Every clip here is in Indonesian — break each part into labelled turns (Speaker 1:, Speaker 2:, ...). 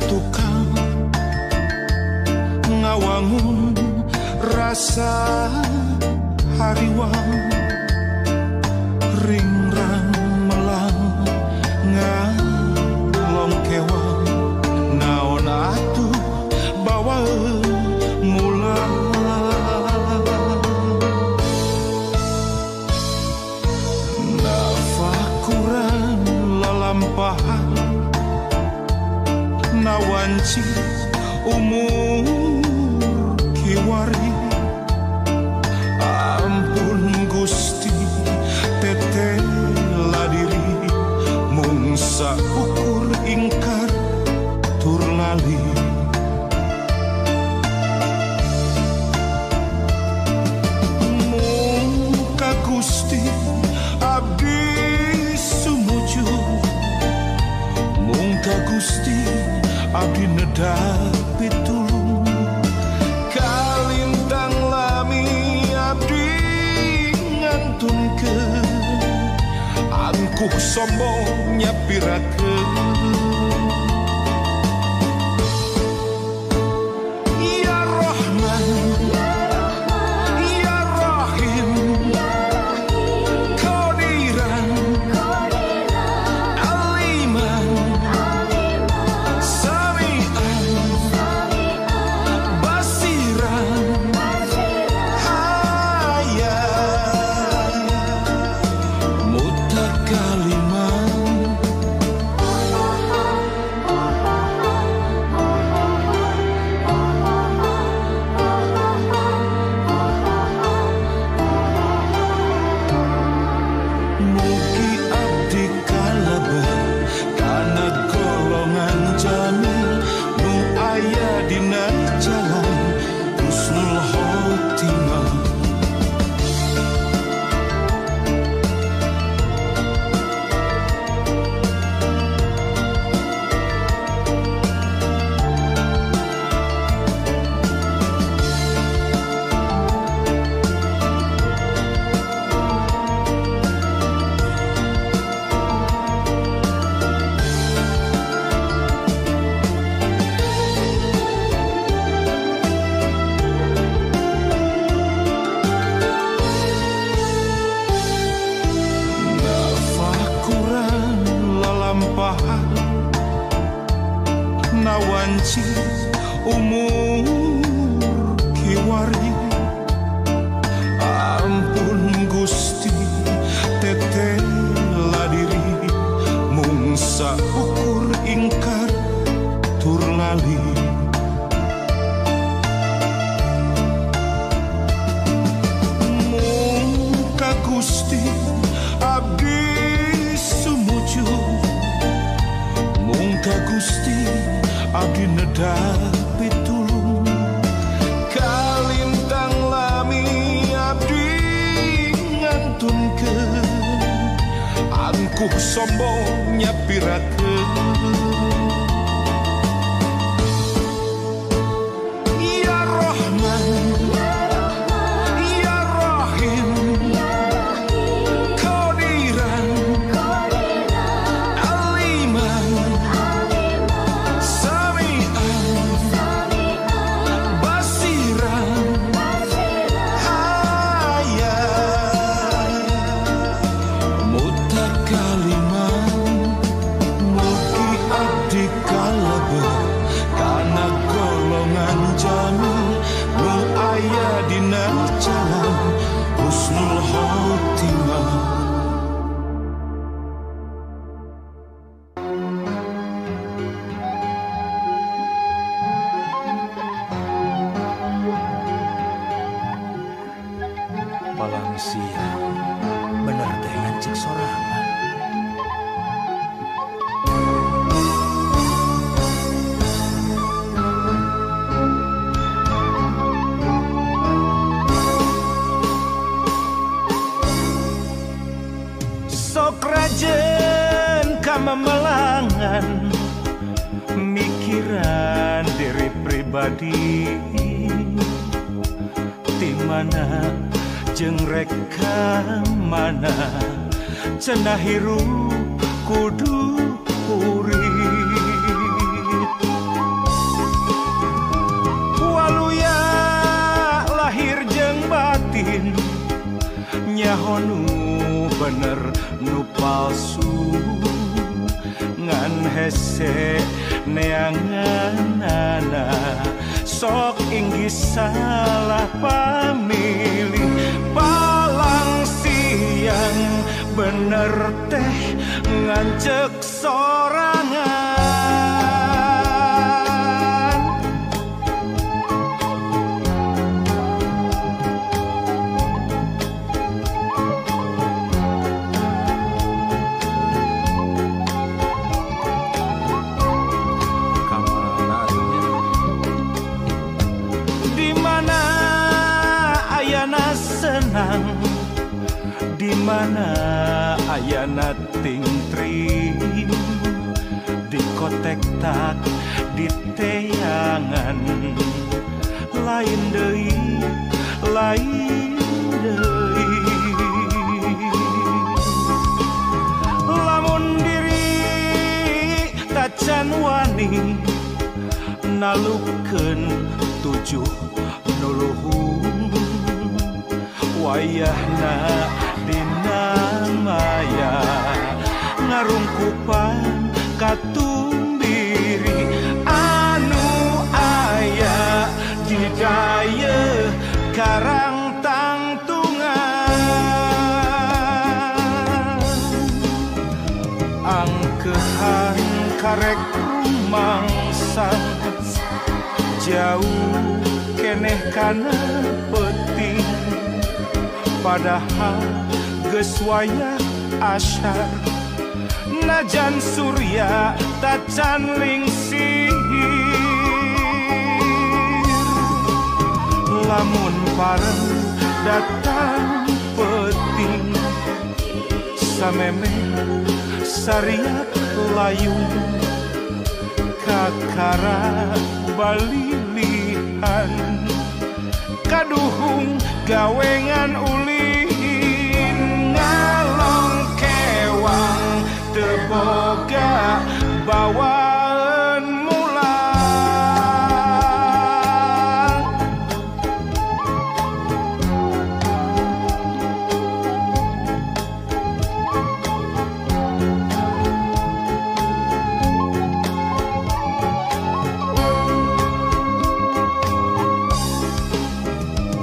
Speaker 1: tukang ngawangun rasa hariwang ringrang melang ngalong kewang naon atuh bawa mulang nafakuran lalampahan nawanci umur kiwari ampun Gusti tetela diri mung saukur ingkar tur lali mung ka Gusti abdi sumuju mung ka Gusti abdi nedapi tulung kalintang lami abdi ngantunkeun angkuh sombong nyapirakeun ya Rahman ya Rahim Qadiran Aliman nawanci umur kiwari ampun Gusti tetela diri mung saukur ingkar tur lali mung ka Gusti abdi sumuju mung ka Gusti abdi nedapi tulung kalintang lami abdi ngantunkeun angkuh sombong nyapirakeun ya Rahman ya Rahim Qadiran Aliman husnul khotimah. Palang siang bener teh ngancik sorangan. Rajen kamamelangan mikiran diri pribadi di mana jeung reka mana cenah hirup kudu urip nyahonu bener nu palsu ngan hese neanganana sok inggih salah pamilih palang siang bener teh ngancek sorangan di mana ayana tingtrim di kotek tak di teangan lain deui lamun diri tacan wani nalukeun tujuh nuluhung wayahna dina maya ngarungkupan katumbiri anu aya di daya karang tangtungan angkehan karek rumangsang jauh keneh kana penting padahal geus wayah asyar najan surya tacan lingsir lamun pareng datang penting sameme sariak layung kakara balilihan kaduhung gawengan ulin ngalong kewang teboga bawaan mulang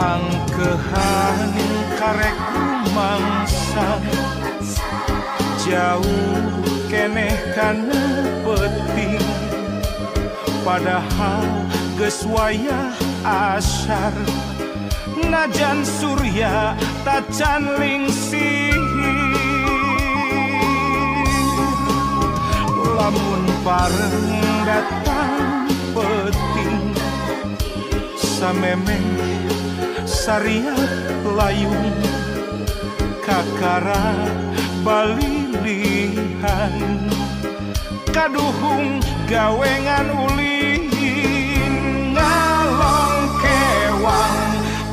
Speaker 1: angkehan karek rumangsa jauh keneh kana penting padahal geus wayah asyar najan surya tacan lingsir lamun pareng datang penting sameme sariak layung kakara balilihan kaduhung gawengan ulin ngalong kewang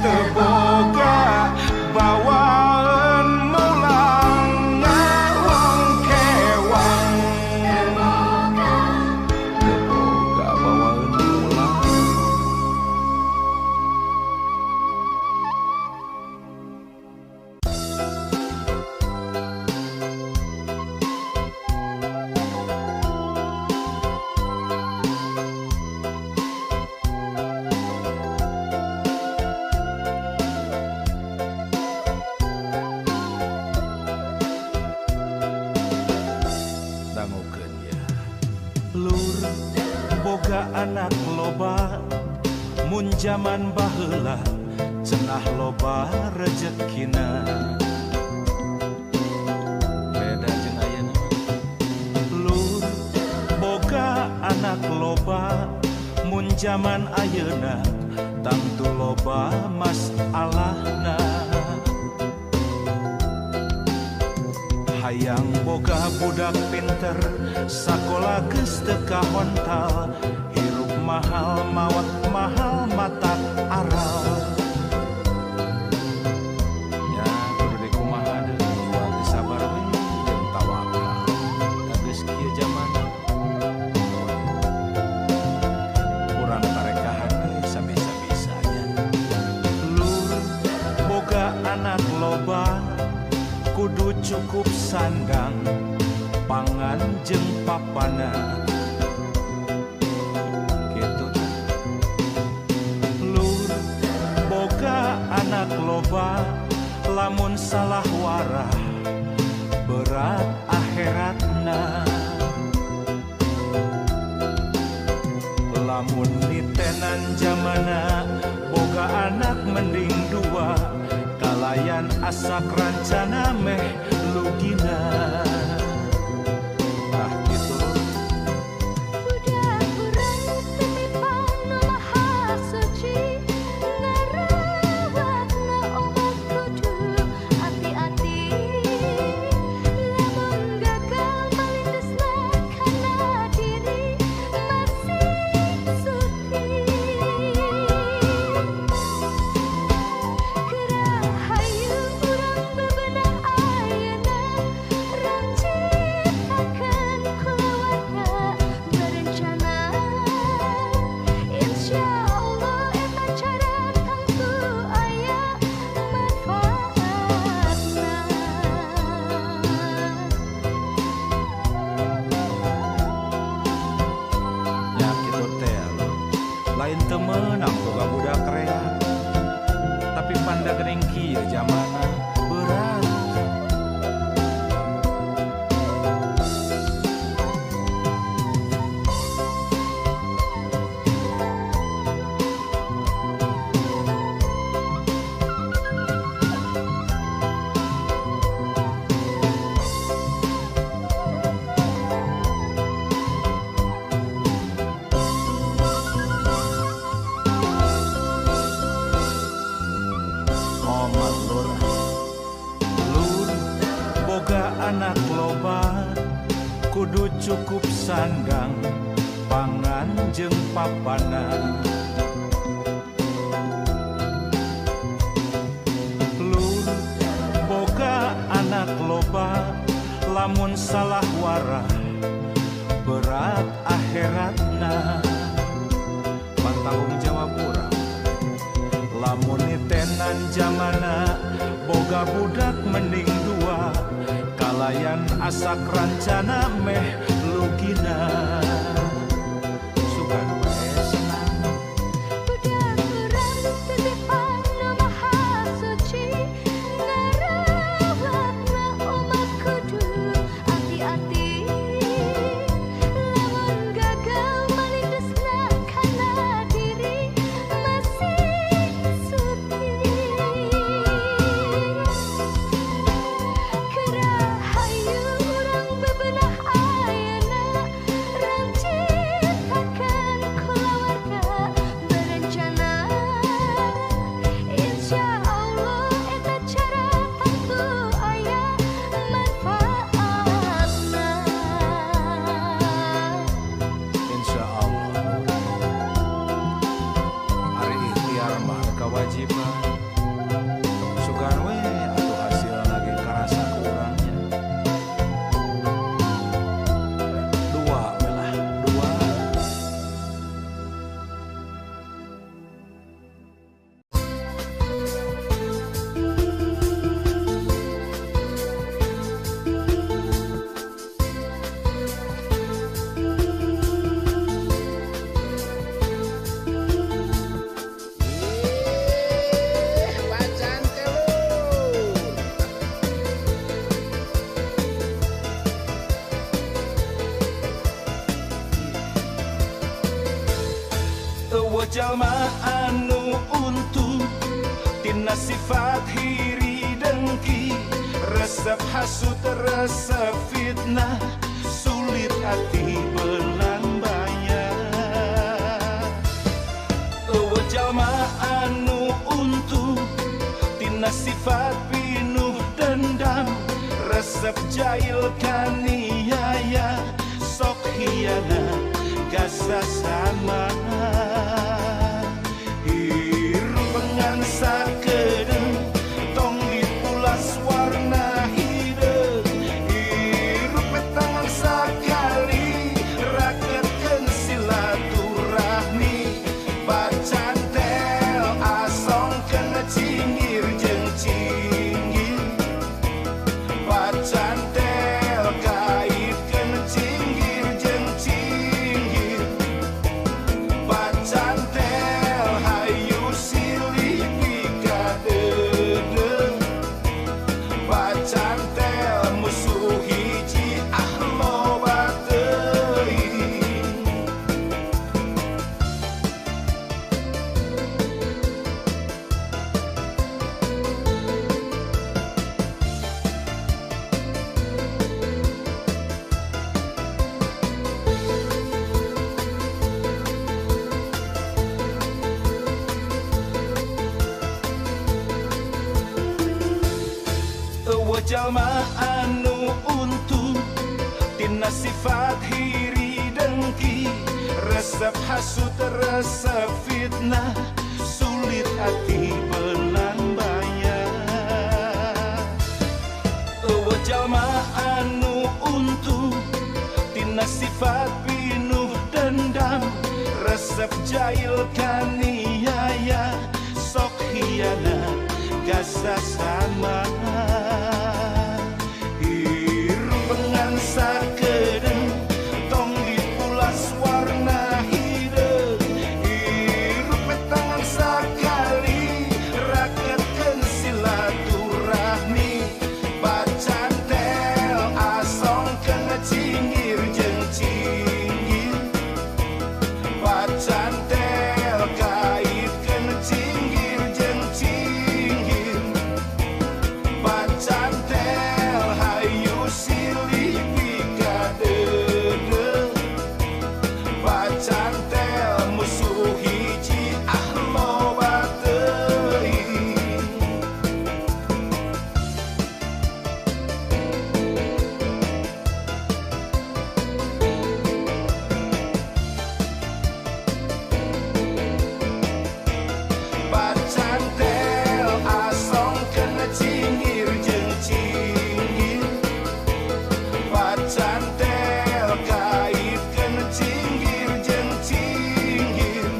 Speaker 1: teboga bawaan mulang ngalong kewang teboga bawaan mulang lur boga anak loba mun jaman baheula cenah loba rezekina beda jeung ayeuna lur boga anak loba mun jaman ayeuna tangtu loba masalahna hayang boga budak pinter sakola geus teu kahontal hirup mahal mawat mahal matak aral nya kudu dikumaha deui kudu sabar we jeung tawakal da geus kieu zaman urang karekahan sabisa-bisanya lur boga anak loba cukup sandang pangan jeung papana gitu lur boga anak loba lamun salah warah berat akhiratna lamun nitenan zamana boga anak mending dua kalayan asa rancana meh lugina nah gitu
Speaker 2: budak urang titipan nu maha suci ngarawatna obat kudu hati-hati lamun gagal malindesna kana diri masih suci Gerahayu urang bebenah ayeuna rancitakeun keluarga berencana insyaallah eta cara tangtu aya manfaatna
Speaker 1: nya kitu teh lain teu meunang boga budak rea tapi panda geuning kieu zamana berat Omat lur boga anak loba kudu cukup sandang pangan jeung papana lur boga anak loba lamun salah warah berat akhiratna pantanggung jawab urang lamun nitenan zamana boga budak mending dua kalayan asa rancana meh lugina sugan bae senang
Speaker 2: budak urang titipan nu maha suci ngarawatna umat kudu hati-hati lamun gagal malindesna kana diri masih suci Gerahayu urang bebenah ayeuna rancitakeun keluarga berencana insyaallah eta cara tangtu aya manfaatna
Speaker 1: insyaallah ari ikhtiar mah kewajiban sugan we atuh hasilna ge karasa ku urangnya dua we lah dua
Speaker 3: Wajan telu.
Speaker 1: Eueuh jalma anu untung tina sifat hiri dengki resep hasut resep fitnah sulit hati belang bayar eueuh jalma anu untung tina sifat pinuh dendam resep jahil kaniaya sok hianat gasa sama hirup ngan sakedeung tong dipulas warna hideung hirup tangan sakali rakeutkeun silaturahmi bacan tel asongkeun cinggir jeung cinggir bacan jalma anu untung tina sifat hiri dengki, resep hasut resep fitnah, sulit hati belang bayar. Jalma anu untung tina sifat pinuh dendam, resep jahil kaniaya, sok hianat gasa sama. Hirup pengansa kedeng tong dipulas warna hidup, hirup petangan sakali raketkeun silaturahmi, bacantel asongkeun cinggir jeung cinggir, bacantel kaitkeun cinggir jeung cinggir, bacantel hayu silih pigadeudeul, bacantel musuh hiji loba teuing. Bacantel asongkeun cinggir jeung cinggir, bacantel kaitkeun cinggir jeung cinggir,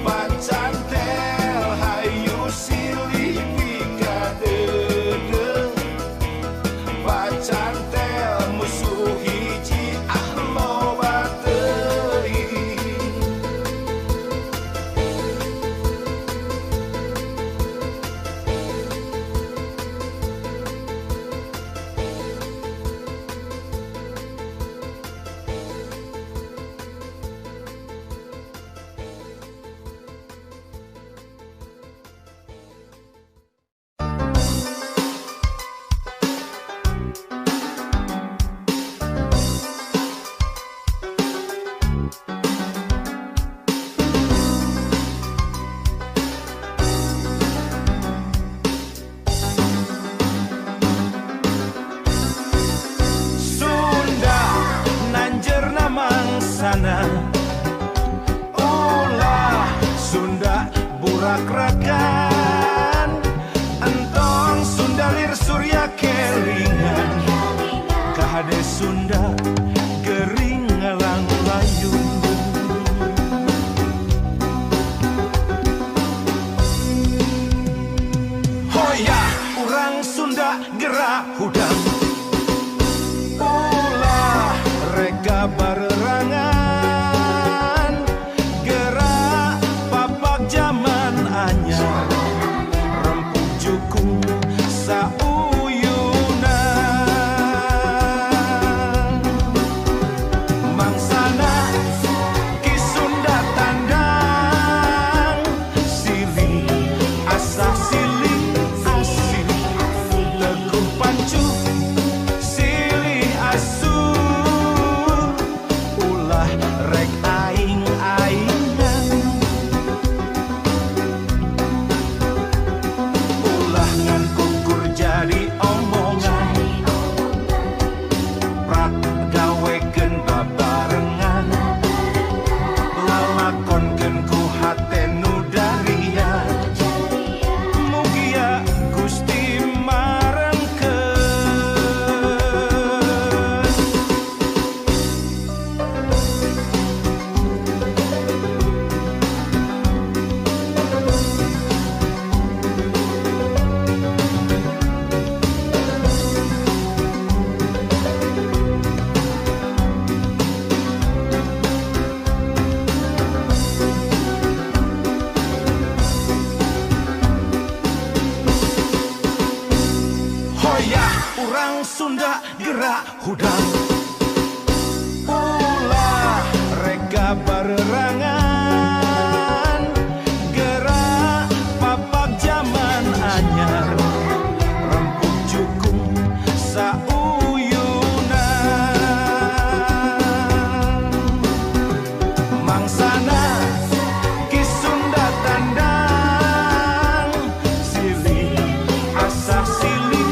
Speaker 1: bacantel hayu silih pigadeudeul, bacantel musuh hiji loba teuing. Sunda nanjerna mangsana, ulah Sunda burak rakan, entong Sunda lir surya kelingan, kahade Sunda gering ngalang layung. Hoya urang Sunda gerak hudang, ulah rega barerangan, gerak papak zaman anyar, rempuk jukung sauyunan, mangsana ki Sunda tandang, silih asah silih asih, teguh pancu silih asuh, ulah rek aing-aingan, ulah ngan kukur jadi omongan, prak gawekeun babarengan, lalakonkeun ku hate nu daria, mugia Gusti marengkeun. Hoya urang Sunda gerak hudang, ulah rega barerangan, gerak papak zaman anyar, rempuk jukung sauyunan, mangsana ki Sunda tandang, silih asah silih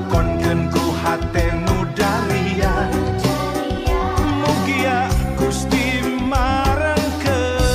Speaker 1: lakonkeun ku hate nu darian mugia Gusti marengkeun.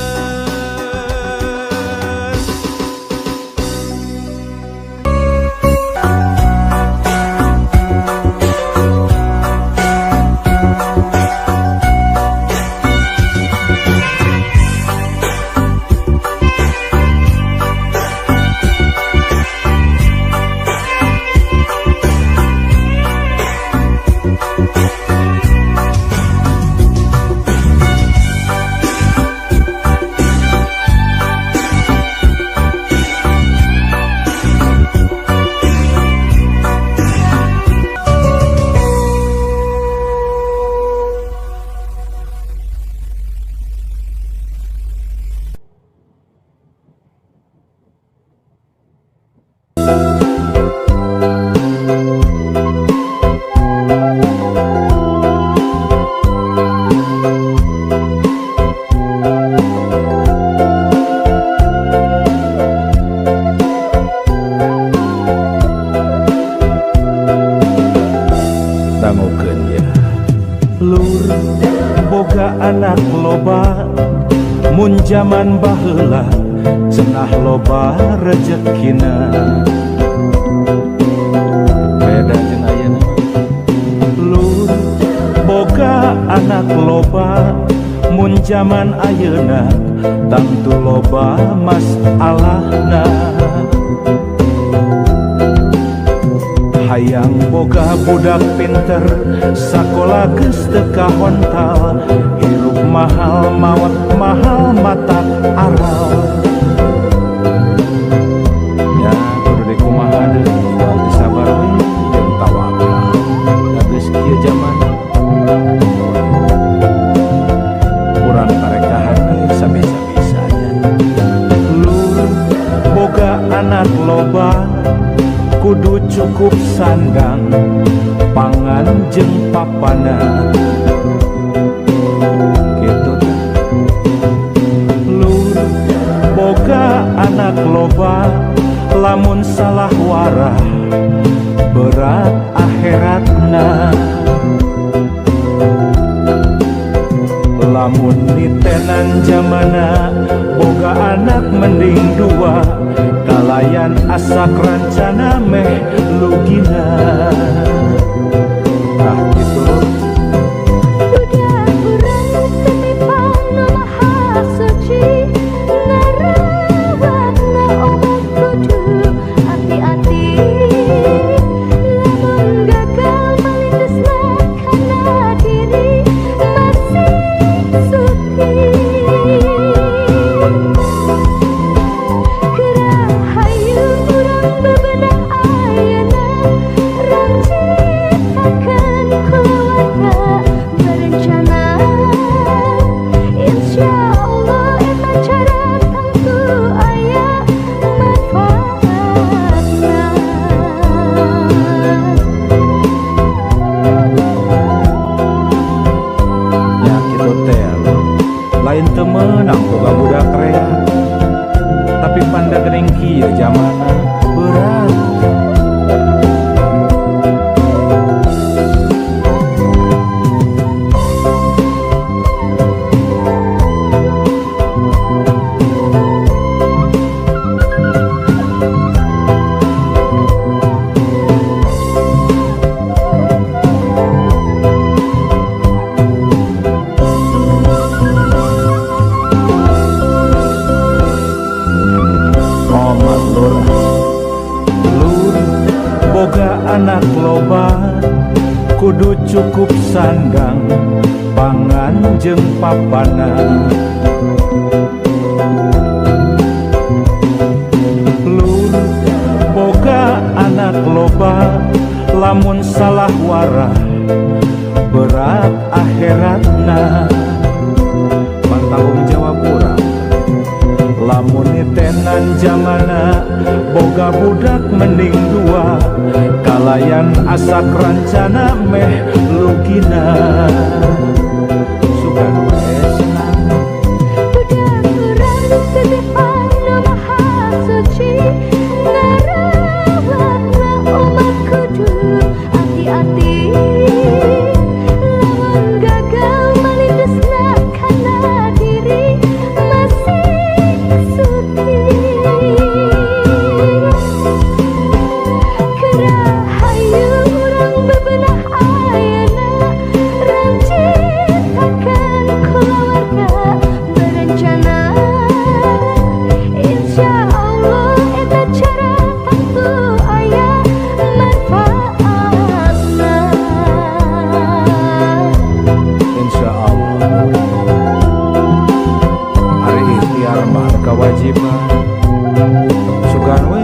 Speaker 1: Dangukeun ya lur boga anak loba mun jaman baheula cenah loba rezekina beda jeung ayeuna. Lur boga anak loba mun jaman ayeuna tangtu loba masalahna. Hayang boga budak pinter sakola geus teu kahontal hirup mahal maot mahal mata aral. Ya kudu dikumaha deui kudu sabar we jeung tawakal da geus kieu zaman urang tarekahan sabisa-bisanya. Lur boga anak loba kudu cukup sandang pangan jeung papana gitu teh. Lur boga anak loba lamun salah warah berat akhiratna. Lamun nitenan zamana boga anak mending dua kalayan asak rancana meh lugina. Nah gitu
Speaker 2: Budak urang titipan nu maha suci ngarawatna obat kudu hati-hati lamun gagal malingesna kana diri masih suci. Gerahayu urang bebenah ayeuna rancitakeun keluarga berencana insyaallah eta cara tangtu aya manfaatna.
Speaker 1: ya kitu teh lain teu meunang boga budak rea tapi panda geuning kieu zamana berat. Omat lur boga anak loba kudu cukup sandang pangan jeung papana. Lur boga anak loba lamun salah warah berat akhiratna. Tanggung jawab urang lamun nitenan zamana boga budak mending dua kalayan asak rancana meh lugina. Sugan we senang
Speaker 2: Budak urang titipan nu maha suci ngarawatna obat kudu
Speaker 1: Sugan we